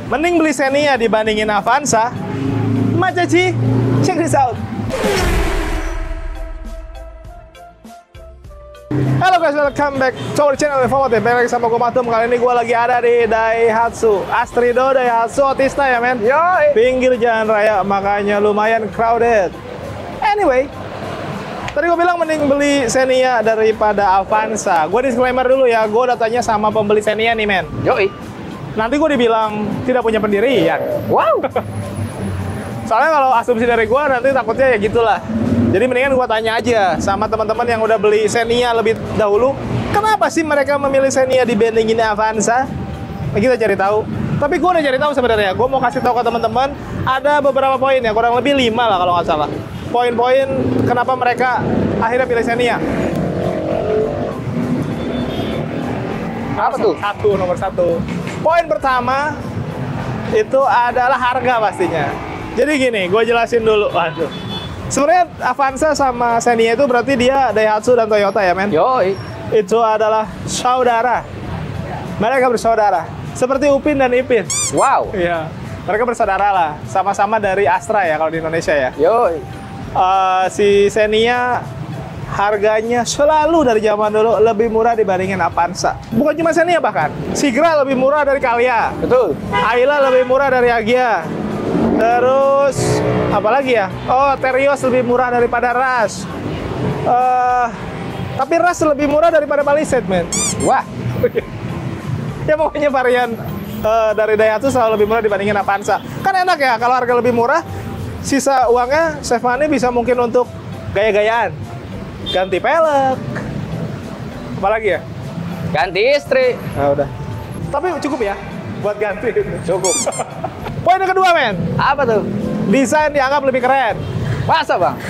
Mending beli Xenia dibandingin Avanza. Macaci, check this out. Halo guys, welcome back to our channel Informatif. Balik lagi sama gue Matum. Kali ini gue lagi ada di Daihatsu Astrido, Daihatsu Otista ya men. Yoi. Pinggir jalan raya, makanya lumayan crowded. Anyway, tadi gue bilang mending beli Xenia daripada Avanza. Gue disclaimer dulu ya, gue udah tanya sama pembeli Xenia nih men. Yoi. Nanti gue dibilang tidak punya pendirian. Wow. Soalnya kalau asumsi dari gue nanti takutnya ya gitulah. Jadi mendingan gue tanya aja sama teman-teman yang udah beli Xenia lebih dahulu, kenapa sih mereka memilih Xenia dibandingin Avanza? Nah, kita cari tahu. Tapi gue udah cari tahu sebenarnya. Gue mau kasih tahu ke teman-teman ada beberapa poin ya, kurang lebih 5 lah kalau nggak salah. Poin-poin kenapa mereka akhirnya pilih Xenia. Apa tuh? Nomor satu. Poin pertama itu adalah harga pastinya. Jadi gini, gue jelasin dulu. Waduh. Sebenarnya Avanza sama Xenia itu berarti dia Daihatsu dan Toyota ya men? Yoi. Itu adalah saudara. Mereka bersaudara. Seperti Upin dan Ipin. Wow. Iya. Mereka bersaudara lah. Sama-sama dari Astra ya kalau di Indonesia ya. Yoi. Si Xenia harganya selalu dari zaman dulu lebih murah dibandingin Avanza. Bukan cuma Xenia bahkan. Sigra lebih murah dari Calya. Betul. Ayla lebih murah dari Agya. Terus apa lagi ya? Oh, Terios lebih murah daripada Rush. Tapi Rush lebih murah daripada Palisade, men. Wah. Ya pokoknya varian dari Daihatsu selalu lebih murah dibandingin Avanza. Kan enak ya kalau harga lebih murah, sisa uangnya save money bisa mungkin untuk gaya-gayaan. Ganti pelek. Apalagi ya? Ganti istri. Nah, udah. Tapi cukup ya buat ganti. Cukup. Poin yang kedua, men. Apa tuh? Desain dianggap lebih keren. Masa bang?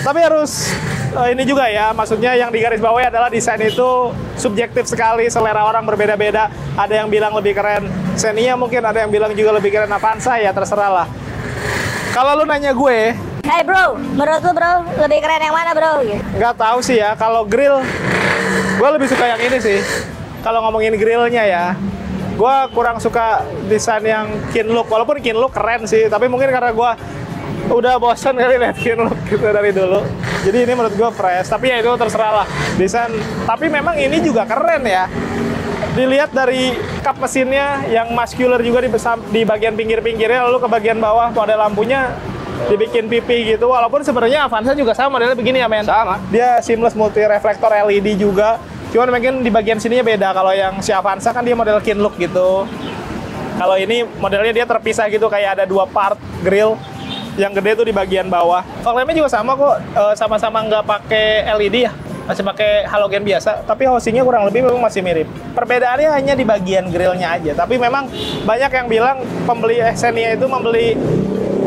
Tapi harus ini juga ya, maksudnya yang digarisbawahi adalah desain itu subjektif sekali, selera orang berbeda-beda. Ada yang bilang lebih keren Xenia, mungkin ada yang bilang juga lebih keren Avanza, ya terserah lah. Kalau lu nanya gue, Hey bro, menurut lu bro, lebih keren yang mana bro? nggak tahu sih ya. Kalau grill, gue lebih suka yang ini sih. Kalau ngomongin grillnya ya, gue kurang suka desain yang Kinlook. Walaupun Kinlook keren sih, tapi mungkin karena gue udah bosan kali lihat Kinlook gitu dari dulu. Jadi ini menurut gue fresh. Tapi ya itu terserah lah desain. Tapi memang ini juga keren ya. Dilihat dari kap mesinnya yang muscular juga di bagian pinggir-pinggirnya, lalu ke bagian bawah model lampunya dibikin pipi gitu. Walaupun sebenarnya Avanza juga sama modelnya begini ya men. Sama. Dia seamless multi reflektor LED juga. Cuman mungkin di bagian sininya beda. Kalau yang si Avanza kan dia model Kinlook gitu. Kalau ini modelnya dia terpisah gitu, kayak ada 2 part grill. Yang gede tuh di bagian bawah. Fog lampnya juga sama kok, sama-sama nggak pakai LED ya. Masih pakai halogen biasa, tapi housingnya kurang lebih memang masih mirip. Perbedaannya hanya di bagian grillnya aja. Tapi memang banyak yang bilang pembeli Xenia itu membeli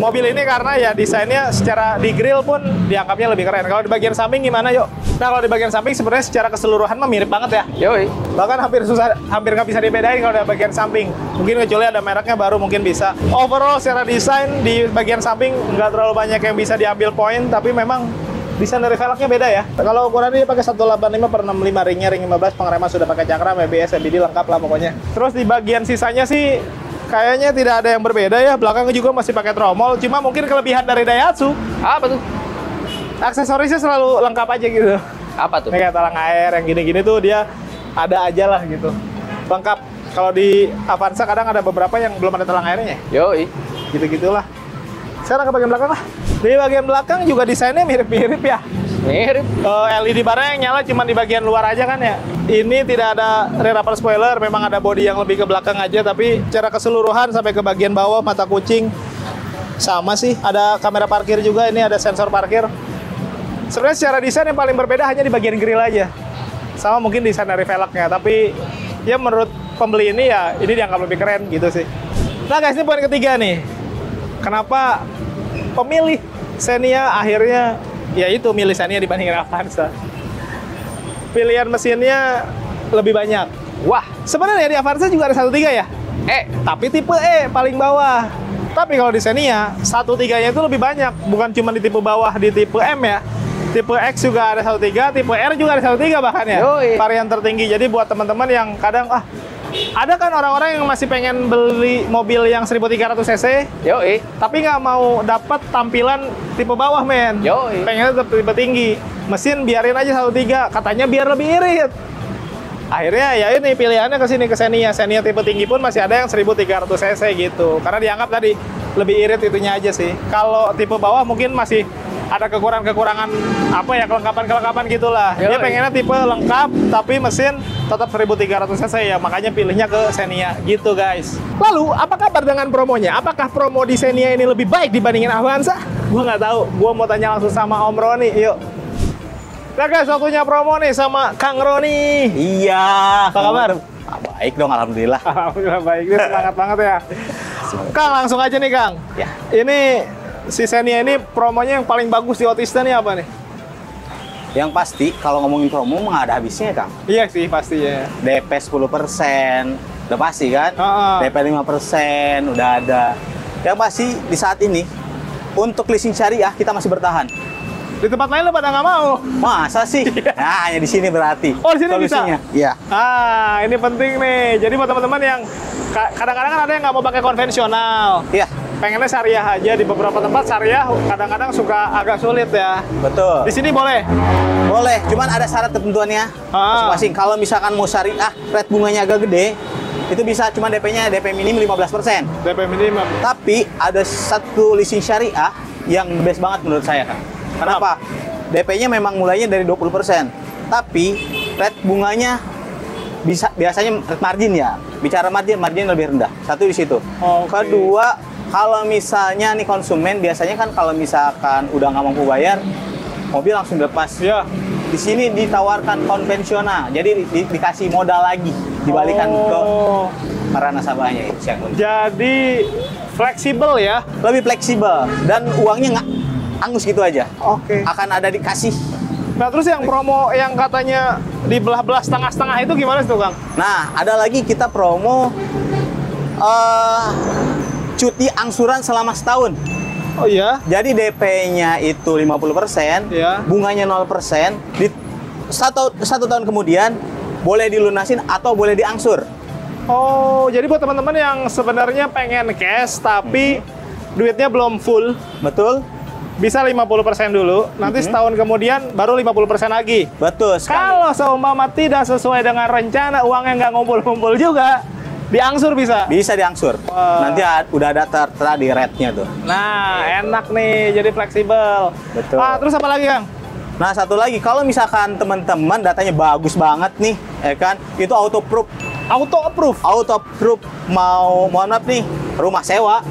mobil ini karena ya desainnya secara di grill pun dianggapnya lebih keren. Kalau di bagian samping gimana yuk? Nah kalau di bagian samping sebenarnya secara keseluruhan mah mirip banget ya. Yoi. Bahkan hampir nggak bisa dibedain kalau di bagian samping. Mungkin kecuali ada mereknya baru mungkin bisa. Overall secara desain di bagian samping nggak terlalu banyak yang bisa diambil poin, tapi memang desain dari velgnya beda ya. Kalau ukurannya dia pakai 185/65 ringnya, ring 15, pengereman sudah pakai cakram, ABS, ABD lengkap lah pokoknya. Terus di bagian sisanya sih kayaknya tidak ada yang berbeda ya. Belakangnya juga masih pakai tromol. Cuma mungkin kelebihan dari Daihatsu, Apa tuh? aksesorisnya selalu lengkap aja gitu. Apa tuh? Ini kayak talang air yang gini-gini tuh dia ada aja lah gitu. Lengkap. Kalau di Avanza kadang ada beberapa yang belum ada talang airnya. Yoi. Gitu-gitulah. Sekarang ke bagian belakang lah. Di bagian belakang juga desainnya mirip-mirip ya. Mirip. LED barnya yang nyala cuma di bagian luar aja kan ya. Ini tidak ada rear upper spoiler, memang ada bodi yang lebih ke belakang aja, tapi secara keseluruhan sampai ke bagian bawah mata kucing sama sih. Ada kamera parkir juga, ini ada sensor parkir. Sebenarnya secara desain yang paling berbeda hanya di bagian grill aja. Sama mungkin desain dari velgnya, tapi ya menurut pembeli ini ya ini dianggap lebih keren gitu sih. Nah guys, ini poin ketiga nih. Kenapa pemilih Xenia akhirnya yaitu milih Xenia dibandingin Avanza? Pilihan mesinnya lebih banyak. Wah. Sebenarnya di Avanza juga ada 1.3 ya? Tapi tipe E paling bawah. Tapi kalau di Xenia 1.3-nya itu lebih banyak, bukan cuma di tipe bawah, di tipe M ya. Tipe X juga ada 1.3, tipe R juga ada 1.3 bahkan ya. Yoi. Varian tertinggi. Jadi buat teman-teman yang kadang Ada kan orang-orang yang masih pengen beli mobil yang 1300 cc, Yoi. tapi nggak mau dapat tampilan tipe bawah, men. Yoi. Pengennya tetap tipe tinggi. Mesin biarin aja 1.3, katanya biar lebih irit. Akhirnya ya ini pilihannya ke sini, ke Xenia. Xenia tipe tinggi pun masih ada yang 1300 cc gitu. Karena dianggap tadi lebih irit itunya aja sih. Kalau tipe bawah mungkin masih ada kekurangan-kekurangan apa ya, kelengkapan-kelengkapan gitulah. Dia Yoi. pengennya tipe lengkap tapi mesin tetap 1300 cc ya, makanya pilihnya ke Xenia gitu, guys. Lalu, apa kabar dengan promonya? Apakah promo di Xenia ini lebih baik dibandingin Avanza? Gua nggak tahu. Gua mau tanya langsung sama Om Roni. Yuk. Nah guys, waktunya promo nih sama Kang Roni. Iya. Apa kabar? Baik dong, alhamdulillah. Alhamdulillah baik, dia semangat banget ya. Kang, langsung aja nih Kang. Ya. Ini si Xenia ini promonya yang paling bagus di Otista nih apa nih? Yang pasti kalau ngomongin promo mah nggak ada habisnya, Kang. Iya sih pastinya. DP 10%, udah pasti kan? Heeh. DP 5% udah ada. Yang pasti di saat ini untuk leasing syariah kita masih bertahan. Di tempat lain lo pada nggak mau. Masa sih? Nah, hanya di sini berarti. Oh, di sini bisa? solusinya. Iya. Ah, ini penting nih. Jadi buat teman-teman yang kadang-kadang kan ada yang nggak mau pakai konvensional. Iya, Pengennya syariah aja, di beberapa tempat syariah kadang-kadang suka agak sulit ya. betul. Di sini boleh. Boleh, cuman ada syarat ketentuannya masing-masing. Kalau misalkan mau syariah, rate bunganya agak gede, itu bisa cuma DP-nya DP minim 15%. DP minimum. Tapi ada satu leasing syariah yang best banget menurut saya, Kang. Kenapa? DP-nya memang mulainya dari 20%. Tapi rate bunganya biasanya rate margin ya. Bicara margin lebih rendah. Satu di situ. Oke. Kedua, kalau misalnya nih konsumen biasanya kan kalau misalkan udah nggak mampu bayar, mobil langsung dilepas. Ya. Di sini ditawarkan konvensional. Jadi dikasih modal lagi, dibalikan ke para nasabahnya itu yang penting. Jadi fleksibel ya. Lebih fleksibel dan uangnya nggak angus gitu aja. Oke. Akan ada dikasih. Nah terus yang promo yang katanya dibelah-belah setengah-setengah itu gimana sih tuh Kang? Nah, ada lagi kita promo cuti angsuran selama setahun. Oh iya? Jadi DP-nya itu 50%, Ya. bunganya 0%, di satu tahun kemudian boleh dilunasin atau boleh diangsur. Oh, jadi buat teman-teman yang sebenarnya pengen cash tapi duitnya belum full, Betul? bisa 50% dulu, nanti setahun kemudian baru 50% lagi. Betul sekali. Kalau seumpama tidak sesuai dengan rencana, uangnya nggak ngumpul-ngumpul juga, diangsur bisa. Bisa diangsur. Wah. Nanti udah ada tertera di rate-nya tuh. Nah, enak nih, jadi fleksibel. Betul. Ah, terus apa lagi Kang? Nah, satu lagi, kalau misalkan teman-teman datanya bagus banget nih, ya kan, itu auto approve. Auto approve. Auto approve mohon maaf nih, rumah sewa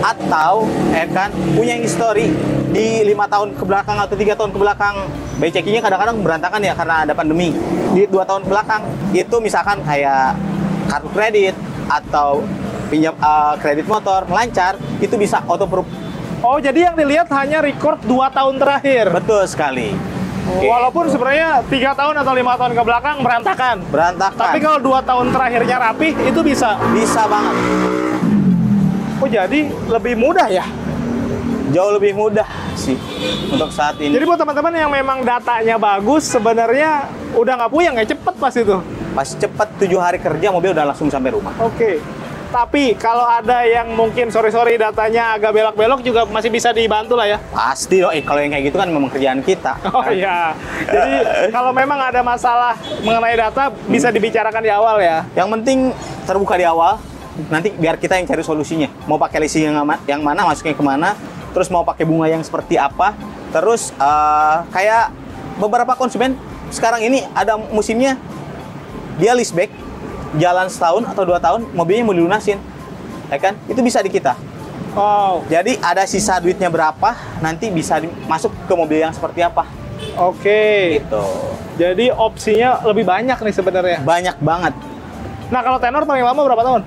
atau kan punya history di 5 tahun ke belakang atau 3 tahun ke belakang. BCK-nya kadang-kadang berantakan ya karena ada pandemi. Di 2 tahun ke belakang itu misalkan kayak kartu kredit atau pinjam kredit motor lancar, itu bisa auto approve. Oh, jadi yang dilihat hanya record 2 tahun terakhir. Betul sekali. Walaupun sebenarnya 3 tahun atau 5 tahun ke belakang berantakan. Berantakan. Tapi kalau 2 tahun terakhirnya rapih, itu bisa. Bisa banget. Oh, jadi lebih mudah ya? Jauh lebih mudah sih untuk saat ini. Jadi buat teman-teman yang memang datanya bagus, sebenarnya udah nggak puyeng ya, cepet pas itu. Pas cepet 7 hari kerja mobil udah langsung sampai rumah. Oke. Tapi kalau ada yang mungkin sorry datanya agak belok-belok juga masih bisa dibantu lah ya. Pasti loh, kalau yang kayak gitu kan memang kerjaan kita. Oh iya. Jadi kalau memang ada masalah mengenai data bisa dibicarakan di awal ya. Yang penting terbuka di awal, nanti biar kita yang cari solusinya. Mau pakai leasing yang mana, masuknya kemana, terus mau pakai bunga yang seperti apa. Terus kayak beberapa konsumen sekarang ini ada musimnya, dia leaseback, jalan setahun atau 2 tahun, mobilnya mau dilunasin, ya kan? Itu bisa di kita. Wow. Jadi ada sisa duitnya berapa, nanti bisa masuk ke mobil yang seperti apa. Oke. Gitu. Jadi opsinya lebih banyak nih sebenarnya. Banyak banget. Nah kalau tenor paling lama berapa tahun?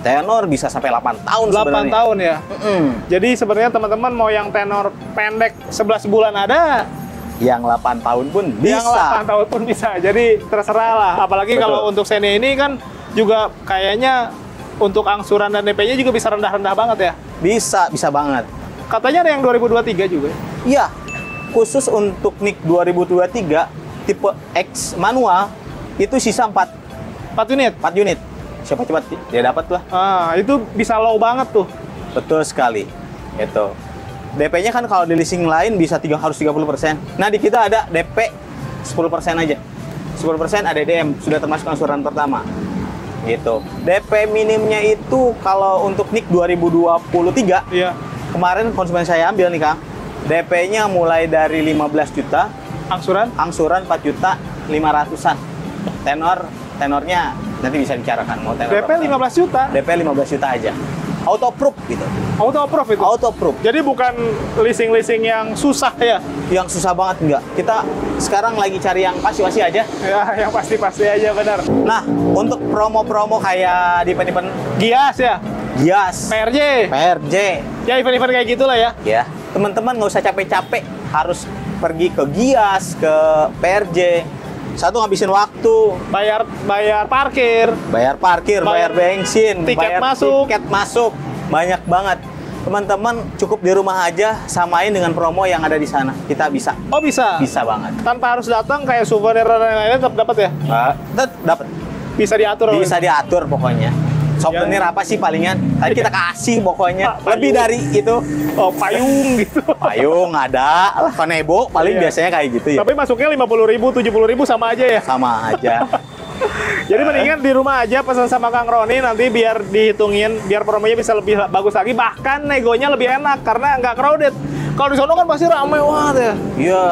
Tenor bisa sampai 8 tahun 8 sebenarnya. tahun ya. Mm-mm. Jadi sebenarnya teman-teman mau yang tenor pendek 11 bulan ada, Yang 8 tahun pun yang 8 bisa. tahun pun bisa. Jadi terserah lah. Apalagi Betul. kalau untuk Xenia ini kan juga kayaknya untuk angsuran dan DP-nya juga bisa rendah-rendah banget ya. Bisa banget. Katanya ada yang 2023 juga. Iya, khusus untuk NIK 2023 tipe X manual itu sisa 4 4 unit. 4 unit. Siapa cepat dia dapat lah. Itu bisa low banget tuh. Betul sekali. Itu. DP-nya kan kalau di leasing lain bisa harus 30%. Nah, di kita ada DP 10% aja. 10% ADDM sudah termasuk angsuran pertama. Gitu. DP minimnya itu kalau untuk NIK 2023, Iya. kemarin konsumen saya ambil nih, Kang. DP-nya mulai dari 15 juta, Angsuran? angsuran 4 juta 500-an. Tenornya nanti bisa bicarakan mau tenor. DP 15 juta. DP 15 juta aja. Auto approve gitu. Auto approve itu. Auto approve. Jadi bukan leasing-leasing yang susah ya. Yang susah banget enggak. Kita sekarang lagi cari yang pasti-pasti aja. Ya, yang pasti-pasti aja benar. Nah, untuk promo-promo kayak di event Gias ya, Gias, PRJ. PRJ, Ya event-event kayak gitulah ya. ya teman-teman nggak usah capek-capek harus pergi ke Gias, ke PRJ. Satu ngabisin waktu, Bayar parkir. bayar parkir, bayar bensin, tiket bayar masuk. tiket masuk, banyak banget. Teman-teman cukup di rumah aja samain dengan promo yang ada di sana. Kita bisa, Oh bisa. bisa banget. Tanpa harus datang kayak souvenir dan lain-lain tetap dapat ya. Dapat, Bisa diatur. bisa diatur pokoknya. Souvenir apa sih palingan? Tadi kita kasih pokoknya. Payung. Lebih dari itu. Oh payung gitu. Payung ada, Kanebo paling Iya. biasanya kayak gitu ya. Tapi masuknya 50.000, 70.000 sama aja ya. Sama aja. Jadi mendingan di rumah aja pesan sama Kang Roni, nanti biar dihitungin, biar promonya bisa lebih bagus lagi, bahkan negonya lebih enak karena nggak crowded. Kalau di sono kan pasti rame banget ya. Iya,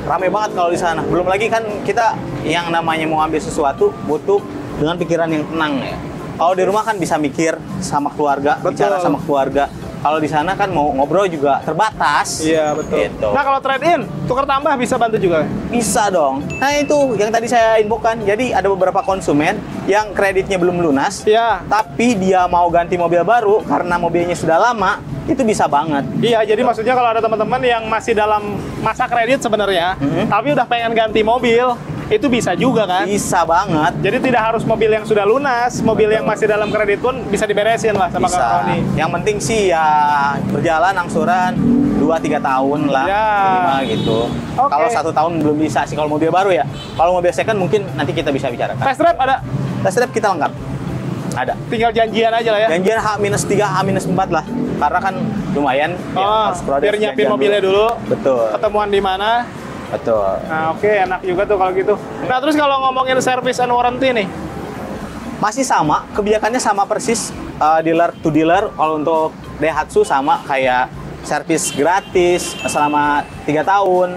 rame banget kalau di sana. Belum lagi kan kita yang namanya mau ambil sesuatu butuh dengan pikiran yang tenang ya. Kalau di rumah kan bisa mikir sama keluarga, Betul. bicara sama keluarga. Kalau di sana kan mau ngobrol juga terbatas. Iya betul. Gitu. Nah kalau trade in, tukar tambah bisa bantu juga. Bisa dong. Nah itu yang tadi saya infokan. Jadi ada beberapa konsumen yang kreditnya belum lunas, Iya. tapi dia mau ganti mobil baru karena mobilnya sudah lama, itu bisa banget. Iya, jadi maksudnya kalau ada teman-teman yang masih dalam masa kredit sebenarnya, tapi udah pengen ganti mobil, itu bisa juga kan? Bisa banget. Jadi tidak harus mobil yang sudah lunas, mobil yang masih dalam kredit pun bisa diberesin lah sama Kang Bisa. Roni. Yang penting sih ya berjalan angsuran 2-3 tahun lah, Ya. minimal gitu. Oke. Kalau 1 tahun belum bisa sih kalau mobil baru ya. Kalau mobil second mungkin nanti kita bisa bicarakan. Test drive ada, Test drive kita lengkap. Ada. tinggal janjian aja lah ya. Janjian H-3, H-4 lah. Karena kan lumayan ya, harus proses biar nyiapin janjian mobilnya dulu. Betul. Ketemuan di mana? Betul. Nah, oke, enak juga tuh kalau gitu. Nah, terus kalau ngomongin service and warranty nih, Masih sama, kebijakannya sama persis dealer to dealer. Kalau untuk Daihatsu sama kayak servis gratis selama 3 tahun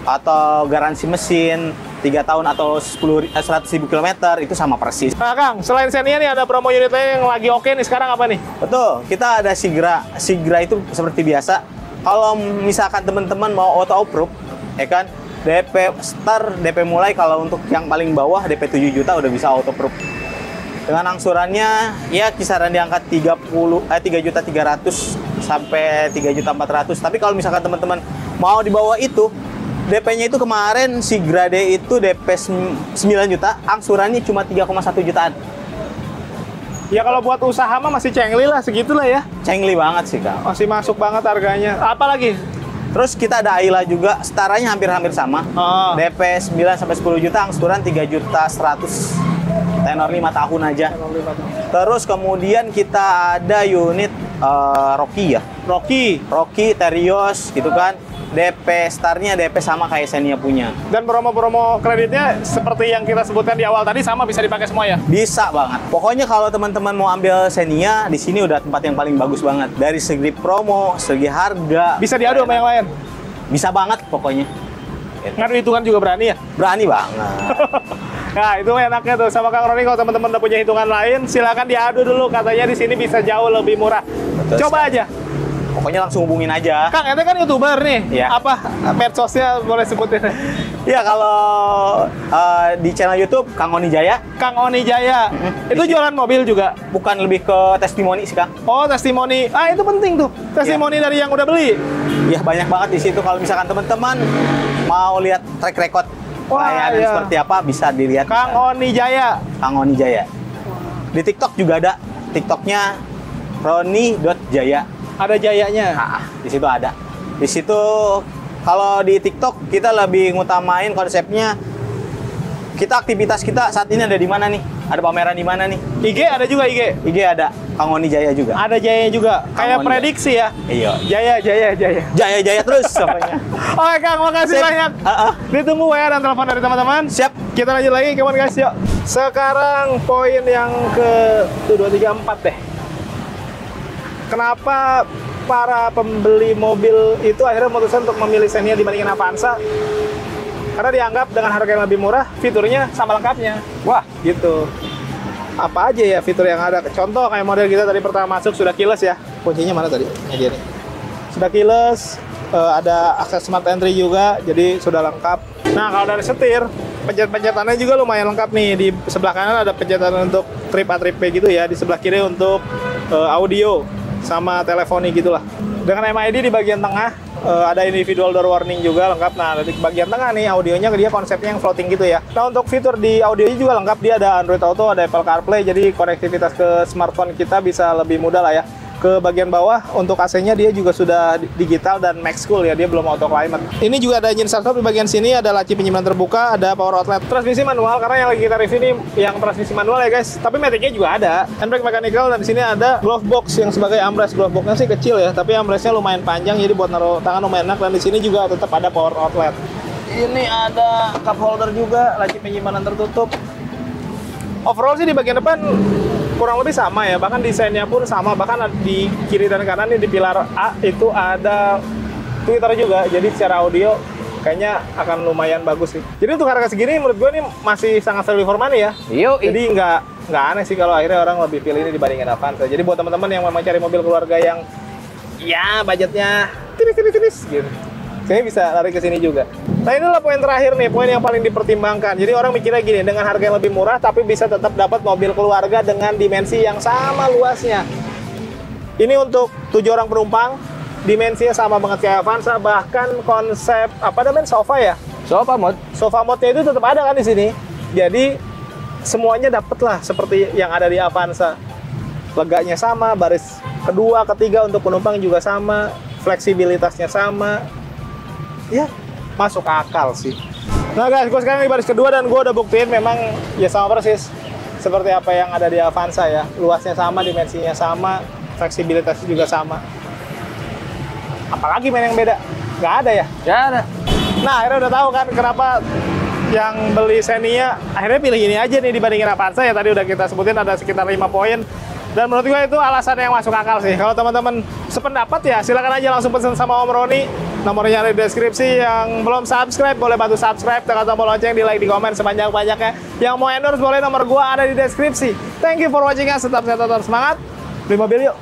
atau garansi mesin 3 tahun atau 100.000 km itu sama persis. nah Kang, selain Xenia nih ada promo unit lain yang lagi oke nih sekarang apa nih? Betul, kita ada Sigra. Sigra itu seperti biasa. Kalau misalkan teman-teman mau auto approve, ya kan, DP start, DP mulai kalau untuk yang paling bawah DP 7 juta udah bisa auto approve. Dengan angsurannya ya kisaran di angka 3.300.000 sampai 3.400.000. Tapi kalau misalkan teman-teman mau di bawah itu, DP-nya itu kemarin si Grade itu DP 9 juta, angsurannya cuma 3,1 jutaan. Ya kalau buat usaha mah masih cengli lah, segitulah ya. Cengli banget sih, Kak. Masih masuk banget harganya. Apa lagi? Terus kita ada Ayla juga, setaranya hampir-hampir sama. Oh. DP 9 sampai 10 juta, angsuran 3.100.000. Tenor 5 tahun aja. Terus kemudian kita ada unit Rocky ya. Rocky, Terios gitu kan. DP startnya DP sama kayak Xenia punya. Dan promo-promo kreditnya seperti yang kita sebutkan di awal tadi sama bisa dipakai semua ya? Bisa banget. Pokoknya kalau teman-teman mau ambil Xenia, di sini udah tempat yang paling bagus banget. Dari segi promo, segi harga. Bisa diadu sama yang lain? Bisa banget pokoknya. Ngadu hitungan juga berani ya? Berani banget. Nah itu enaknya tuh sama Kang Roni, kalau teman-teman udah punya hitungan lain silakan diadu dulu, katanya di sini bisa jauh lebih murah. Betul Coba sekali. aja. Pokoknya langsung hubungin aja. Kang, ente kan YouTuber nih. Iya. Apa medsosnya boleh sebutin? Ya kalau di channel YouTube Kang Oni Jaya, Kang Oni Jaya. Itu jualan mobil juga? bukan lebih ke testimoni sih, Kang. Oh, testimoni. Ah, itu penting tuh. Testimoni dari yang udah beli. Ya banyak banget di situ. Kalau misalkan teman-teman mau lihat track record Wah, pelayanan iya. seperti apa, bisa dilihat. Kang Oni Jaya. Kang Oni Jaya. Di TikTok juga ada. TikToknya Roni.Jaya. Ada jayanya. Di situ ada. Di situ kalau di TikTok kita lebih ngutamain konsepnya kita aktivitas kita saat ini ada di mana nih? Ada pameran di mana nih? IG ada juga IG. IG ada, Kang Oni Jaya juga. Ada Jaya juga. Kayak Oni. prediksi ya. Iya. Jaya. Jaya terus pokoknya. Oke Kang, makasih Sip. banyak. Ditunggu WA dan telepon dari teman-teman. Siap. Kita lanjut lagi, come on guys, yuk. Sekarang poin yang ke 2, 3, 4 deh. Kenapa para pembeli mobil itu akhirnya memutuskan untuk memilih Xenia dibandingin Avanza? Karena dianggap dengan harga yang lebih murah, fiturnya sama lengkapnya. Wah, Gitu. Apa aja ya fitur yang ada? Contoh kayak model kita tadi pertama masuk sudah keyless ya. Kuncinya mana tadi? Ini dia nih. Sudah keyless, ada akses smart entry juga, jadi sudah lengkap. Nah kalau dari setir, pencet-pencetannya juga lumayan lengkap nih. Di sebelah kanan ada pencetan untuk trip A, trip B gitu ya. Di sebelah kiri untuk audio sama teleponi gitulah. Dengan MID di bagian tengah, ada individual door warning juga lengkap. Nah, di bagian tengah nih audionya dia konsepnya yang floating gitu ya. Nah, untuk fitur di audionya juga lengkap. Dia ada Android Auto, ada Apple CarPlay, jadi konektivitas ke smartphone kita bisa lebih mudah lah ya. Ke bagian bawah untuk AC-nya dia juga sudah digital dan max cool ya, dia belum auto climate. Ini juga ada engine start stop di bagian sini, ada laci penyimpanan terbuka, ada power outlet. Transmisi manual karena yang lagi kita review ini yang transmisi manual ya guys. Tapi matic-nya juga ada. Handbrake mechanical dan di sini ada glove box yang sebagai armrest. Glove box-nya sih kecil ya, tapi armrest-nya lumayan panjang jadi buat naruh tangan lumayan enak, dan di sini juga tetap ada power outlet. Ini ada cup holder juga, laci penyimpanan tertutup. Overall sih di bagian depan kurang lebih sama ya, bahkan desainnya pun sama, bahkan di kiri dan kanan nih di pilar A itu ada tweeter juga, jadi secara audio kayaknya akan lumayan bagus sih. Jadi untuk harga segini menurut gue nih masih sangat value for money ya. yuk. Jadi nggak aneh sih kalau akhirnya orang lebih pilih ini dibandingin Avanza. Jadi buat teman-teman yang memang cari mobil keluarga yang ya budgetnya tiris gitu, saya bisa lari ke sini juga. Nah inilah poin terakhir nih, poin yang paling dipertimbangkan. Jadi orang mikirnya gini, dengan harga yang lebih murah tapi bisa tetap dapat mobil keluarga dengan dimensi yang sama luasnya. Ini untuk 7 orang penumpang, dimensinya sama banget kayak Avanza, bahkan konsep apa namanya sofa ya? Sofa mod. Sofa mode-nya itu tetap ada kan di sini. Jadi semuanya dapat lah seperti yang ada di Avanza. Leganya sama, baris kedua, ketiga untuk penumpang juga sama, fleksibilitasnya sama. Ya, masuk akal sih. Nah guys, gue sekarang di baris kedua dan gue udah buktiin memang ya sama persis seperti apa yang ada di Avanza ya. Luasnya sama, dimensinya sama, fleksibilitasnya juga sama. Apalagi main yang beda? Nggak ada ya? Ya ada. Nah, akhirnya udah tahu kan kenapa yang beli Xenia akhirnya pilih ini aja nih dibandingin Avanza ya. Tadi udah kita sebutin ada sekitar 5 poin. Dan menurut gue itu alasan yang masuk akal sih. Kalau teman-teman sependapat ya silakan aja langsung pesan sama Om Roni. Nomornya ada di deskripsi. Yang belum subscribe boleh bantu subscribe, tekan tombol lonceng, di like, di komen sebanyak-banyaknya. Yang mau endorse boleh, nomor gue ada di deskripsi. Thank you for watching guys. Tetap sehat, tetap semangat. Beli mobil yuk.